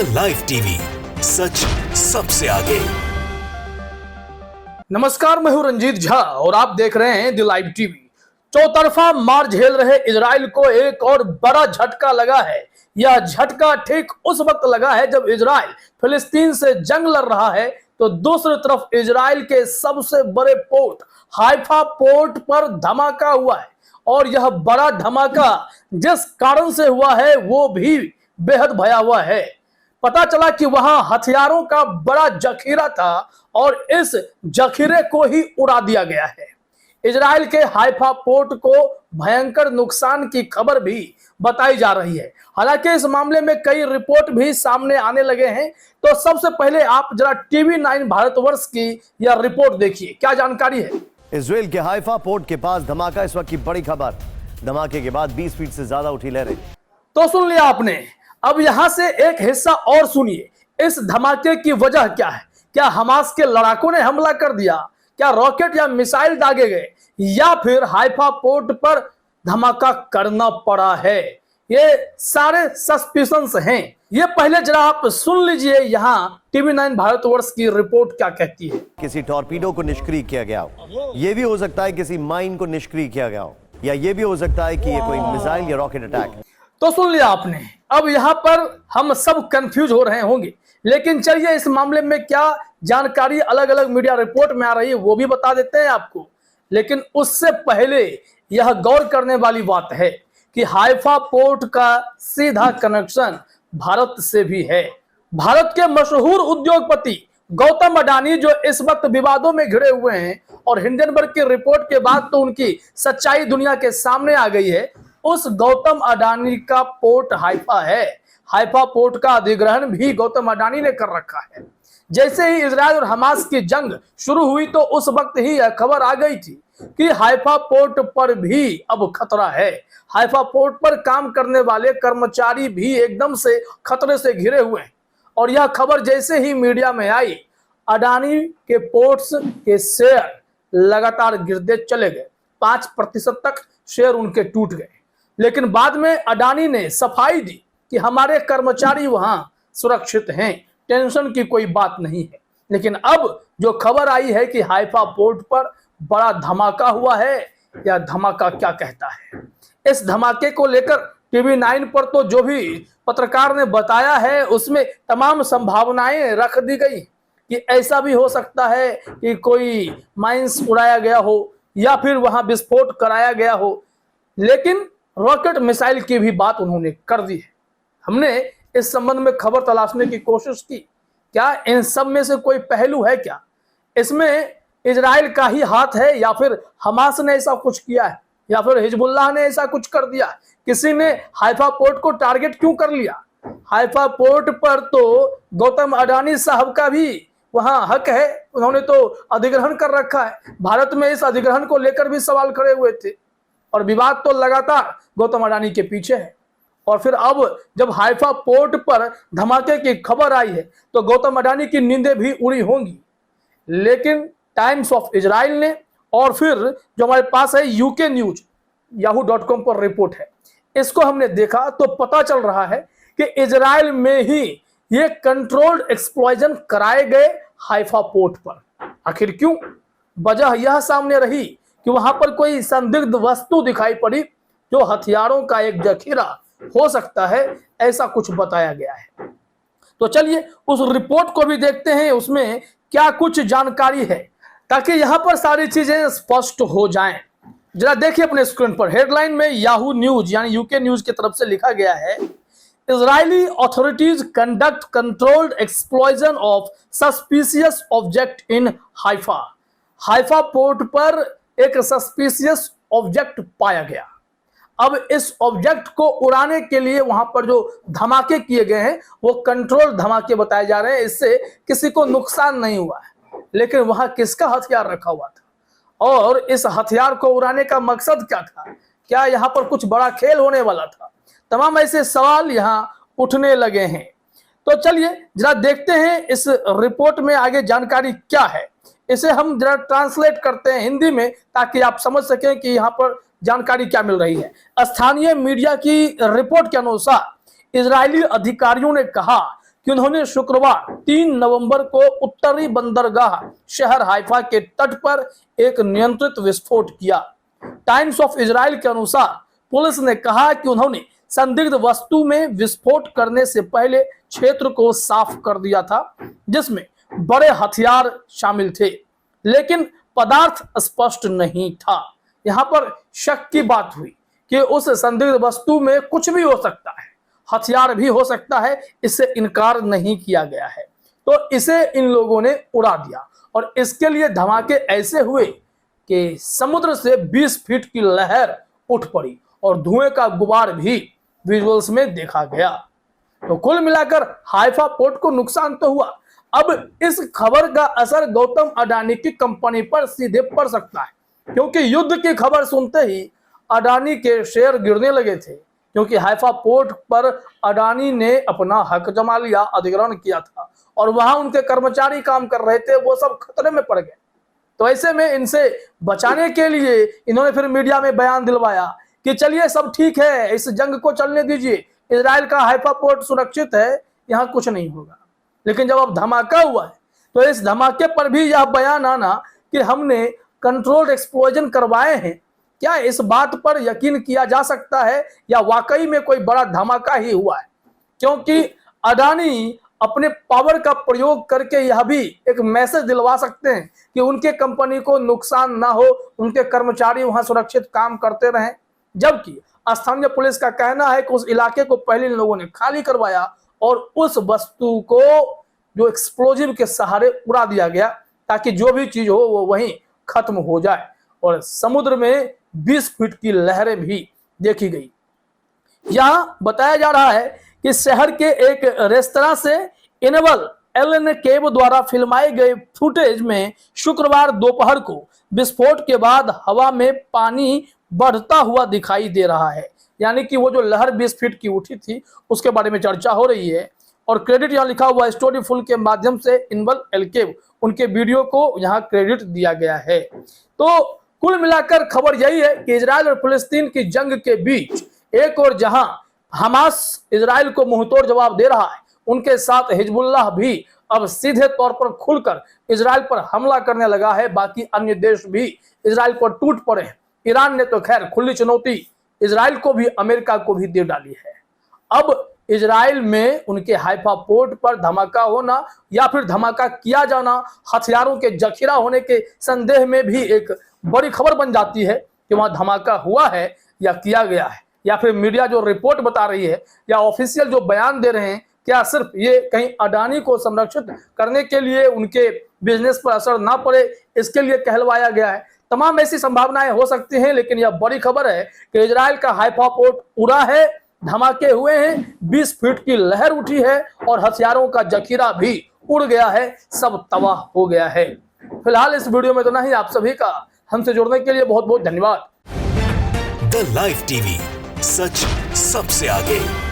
The live TV, सच सबसे आगे। नमस्कार, मैं हूं रंजीत झा और आप देख रहे हैं द लाइव टीवी। चौतरफा मार झेल रहे इजराइल को एक और बड़ा झटका लगा है। यह झटका ठीक उस वक्त लगा है जब इजराइल फिलिस्तीन से जंग लड़ रहा है, तो दूसरी तरफ इजराइल के सबसे बड़े पोर्ट हाइफा पोर्ट पर धमाका हुआ है। और यह बड़ा धमाका जिस कारण से हुआ है वो भी बेहद भयावह है। पता चला कि वहां हथियारों का बड़ा जखीरा था और इस जखीरे को ही उड़ा दिया गया है। इजराइल के हाइफा पोर्ट को भयंकर नुकसान की खबर भी बताई जा रही है। हालांकि इस मामले में कई रिपोर्ट भी सामने आने लगे हैं। तो सबसे पहले आप जरा टीवी 9 भारतवर्ष की यह रिपोर्ट देखिए, क्या जानकारी है। इजराइल के हाइफा पोर्ट के पास धमाका, इस वक्त की बड़ी खबर। धमाके के बाद 20 फीट से ज्यादा उठी लहरें। तो सुन लिया आपने, अब यहां से एक हिस्सा और सुनिए। इस धमाके की वजह क्या है? क्या हमास के लड़ाकों ने हमला कर दिया? क्या रॉकेट या मिसाइल दागे गए, या फिर हाइफा पोर्ट पर धमाका करना पड़ा है? ये सारे सस्पिशंस हैं। ये पहले जरा आप सुन लीजिए यहाँ टीवी 9 भारतवर्ष की रिपोर्ट क्या कहती है। किसी टॉर्पीडो को निष्क्रिय किया गया हो, यह भी हो सकता है किसी माइन को निष्क्रिय किया गया हो, या यह भी हो सकता है कि यह कोई मिसाइल या रॉकेट अटैक है। तो सुन लिया आपने। अब यहाँ पर हम सब कंफ्यूज हो रहे होंगे, लेकिन चलिए इस मामले में क्या जानकारी अलग अलग मीडिया रिपोर्ट में आ रही है वो भी बता देते हैं आपको। लेकिन उससे पहले यह गौर करने वाली बात है कि हाइफा पोर्ट का सीधा कनेक्शन भारत से भी है। भारत के मशहूर उद्योगपति गौतम अडानी जो इस वक्त विवादों में घिरे हुए हैं, और हिंडनबर्ग की रिपोर्ट के बाद तो उनकी सच्चाई दुनिया के सामने आ गई है। उस गौतम अडानी का पोर्ट हाइफा है। हाइफा पोर्ट का अधिग्रहण भी गौतम अडानी ने कर रखा है। जैसे ही इजराइल और हमास की जंग शुरू हुई तो उस वक्त ही यह खबर आ गई थी कि हाइफा पोर्ट पर भी अब खतरा है। हाइफा पोर्ट पर काम करने वाले कर्मचारी भी एकदम से खतरे से घिरे हुए हैं। और यह खबर जैसे ही मीडिया में आई, अडानी के पोर्ट्स के शेयर लगातार गिरते चले गए। 5% तक शेयर उनके टूट गए। लेकिन बाद में अडानी ने सफाई दी कि हमारे कर्मचारी वहां सुरक्षित हैं, टेंशन की कोई बात नहीं है। लेकिन अब जो खबर आई है कि हाइफा पोर्ट पर बड़ा धमाका हुआ है, यह धमाका क्या कहता है? इस धमाके को लेकर टीवी 9 पर तो जो भी पत्रकार ने बताया है उसमें तमाम संभावनाएं रख दी गई कि ऐसा भी हो सकता है कि कोई माइंस उड़ाया गया हो या फिर वहां विस्फोट कराया गया हो। लेकिन रॉकेट मिसाइल की भी बात उन्होंने कर दी है। हमने इस संबंध में खबर तलाशने की कोशिश की, क्या इन सब में से कोई पहलू है? क्या इसमें इजराइल का ही हाथ है, या फिर हमास ने ऐसा कुछ किया है, या फिर हिजबुल्लाह ने ऐसा कुछ कर दिया? किसी ने हाइफा पोर्ट को टारगेट क्यों कर लिया? हाइफा पोर्ट पर तो गौतम अडानी साहब का भी वहां हक है, उन्होंने तो अधिग्रहण कर रखा है। भारत में इस अधिग्रहण को लेकर भी सवाल खड़े हुए थे और विवाद तो लगातार गौतम अडानी के पीछे है। और फिर अब जब हाइफा पोर्ट पर धमाके की खबर आई है तो गौतम अडानी की नींदें भी उड़ी होंगी। लेकिन टाइम्स ऑफ इजराइल ने, और फिर जो हमारे पास है यूके न्यूज yahoo.com पर रिपोर्ट है, इसको हमने देखा तो पता चल रहा है कि इजराइल में ही ये कंट्रोल्ड एक्सप्लॉजन कराए गए हाइफा पोर्ट पर। आखिर क्यों? वजह यह सामने रही कि वहां पर कोई संदिग्ध वस्तु दिखाई पड़ी जो हथियारों का एक जखीरा हो सकता है, ऐसा कुछ बताया गया है। तो चलिए उस रिपोर्ट को भी देखते हैं, उसमें क्या कुछ जानकारी है, ताकि यहां पर सारी चीजें स्पष्ट हो जाएं। जरा देखिए अपने स्क्रीन पर, हेडलाइन में याहू न्यूज यानी यूके न्यूज की तरफ से लिखा गया है, Israeli authorities conduct controlled explosion of suspicious object in Haifa. Haifa port पर एक सस्पिशियस ऑब्जेक्ट पाया गया। अब इस ऑब्जेक्ट को उड़ाने के लिए वहां पर जो धमाके किए गए हैं वो कंट्रोल धमाके बताए जा रहे हैं। इससे किसी को नुकसान नहीं हुआ है। लेकिन वहां किसका हथियार रखा हुआ था, और इस हथियार को उड़ाने का मकसद क्या था? क्या यहाँ पर कुछ बड़ा खेल होने वाला था? तमाम ऐसे सवाल यहाँ उठने लगे हैं। तो चलिए जरा देखते हैं इस रिपोर्ट में आगे जानकारी क्या है। इसे हम जरा ट्रांसलेट करते हैं हिंदी में, ताकि आप समझ सकें कि यहाँ पर जानकारी क्या मिल रही है। स्थानीय मीडिया की रिपोर्ट के अनुसार इजरायली अधिकारियों ने कहा कि उन्होंने शुक्रवार 3 नवंबर को उत्तरी बंदरगाह शहर हाइफा के तट पर एक नियंत्रित विस्फोट किया। टाइम्स ऑफ इजराइल के अनुसार पुलिस ने कहा कि उन्होंने संदिग्ध वस्तु में विस्फोट करने से पहले क्षेत्र को साफ कर दिया था, जिसमें बड़े हथियार शामिल थे, लेकिन पदार्थ स्पष्ट नहीं था। यहां पर शक की बात हुई कि उस संदिग्ध वस्तु में कुछ भी हो सकता है, हथियार भी हो सकता है, इससे इनकार नहीं किया गया है। तो इसे इन लोगों ने उड़ा दिया और इसके लिए धमाके ऐसे हुए कि समुद्र से 20 फीट की लहर उठ पड़ी और धुएं का गुबार भी विजुअल्स में देखा गया। तो कुल मिलाकर हाइफा पोर्ट को नुकसान तो हुआ। अब इस खबर का असर गौतम अडानी की कंपनी पर सीधे पड़ सकता है, क्योंकि युद्ध की खबर सुनते ही अडानी के शेयर गिरने लगे थे, क्योंकि हाइफा पोर्ट पर अडानी ने अपना हक जमा लिया, अधिग्रहण किया था और वहां उनके कर्मचारी काम कर रहे थे, वो सब खतरे में पड़ गए। तो ऐसे में इनसे बचाने के लिए इन्होंने फिर मीडिया में बयान दिलवाया कि चलिए सब ठीक है, इस जंग को चलने दीजिए, इजराइल का हाइफा पोर्ट सुरक्षित है, यहाँ कुछ नहीं होगा। लेकिन जब अब धमाका हुआ है तो इस धमाके पर भी यह बयान आना कि हमने कंट्रोल्ड एक्सप्लोजन करवाए हैं, क्या इस बात पर यकीन किया जा सकता है या वाकई में कोई बड़ा धमाका ही हुआ है? क्योंकि अडानी अपने पावर का प्रयोग करके यह भी एक मैसेज दिलवा सकते हैं कि उनके कंपनी को नुकसान ना हो, उनके कर्मचारी वहां सुरक्षित काम करते रहें। जबकि स्थानीय पुलिस का कहना है कि उस इलाके को पहले इन लोगों ने खाली करवाया और उस वस्तु को जो एक्सप्लोजिव के सहारे उड़ा दिया गया, ताकि जो भी चीज हो वो वहीं खत्म हो जाए। और समुद्र में 20 फीट की लहरें भी देखी गई। यहां बताया जा रहा है कि शहर के एक रेस्तरां से इनेबल एलन केब द्वारा फिल्माए गए फुटेज में शुक्रवार दोपहर को विस्फोट के बाद हवा में पानी बढ़ता हुआ दिखाई दे रहा है। यानी कि वो जो लहर 20 फीट की उठी थी उसके बारे में चर्चा हो रही है। और क्रेडिट यहाँ लिखा हुआ स्टोरी फुल के माध्यम से इनेबल एलकेब, उनके वीडियो को यहाँ क्रेडिट दिया गया है। तो कुल मिलाकर खबर यही है कि इजराइल और फिलिस्तीन की जंग के बीच एक और जहां हमास इजराइल को मुंहतोड़ जवाब दे रहा है, उनके साथ हिजबुल्लाह भी अब सीधे तौर पर खुलकर इजराइल पर हमला करने लगा है। बाकी अन्य देश भी इजराइल पर टूट पड़े हैं। ईरान ने तो खैर खुली चुनौती इजराइल को भी, अमेरिका को भी दे डाली है। अब इजराइल में उनके हाइफा पोर्ट पर धमाका होना या फिर धमाका किया जाना हथियारों के जखीरा होने के संदेह में भी एक बड़ी खबर बन जाती है कि वहां धमाका हुआ है या किया गया है, या फिर मीडिया जो रिपोर्ट बता रही है या ऑफिशियल जो बयान दे रहे हैं, क्या सिर्फ ये कहीं अडानी को संरक्षित करने के लिए, उनके बिजनेस पर असर ना पड़े इसके लिए कहलवाया गया है। तमाम ऐसी संभावनाएं हो सकती हैं, लेकिन यह बड़ी खबर है कि इजराइल का हाइफा पोर्ट उड़ा है, धमाके हुए हैं, 20 फीट की लहर उठी है और हथियारों का जखीरा भी उड़ गया है, सब तबाह हो गया है। फिलहाल इस वीडियो में तो नहीं, आप सभी का हमसे जुड़ने के लिए बहुत बहुत धन्यवाद। द लाइव टीवी, सच सबसे आगे।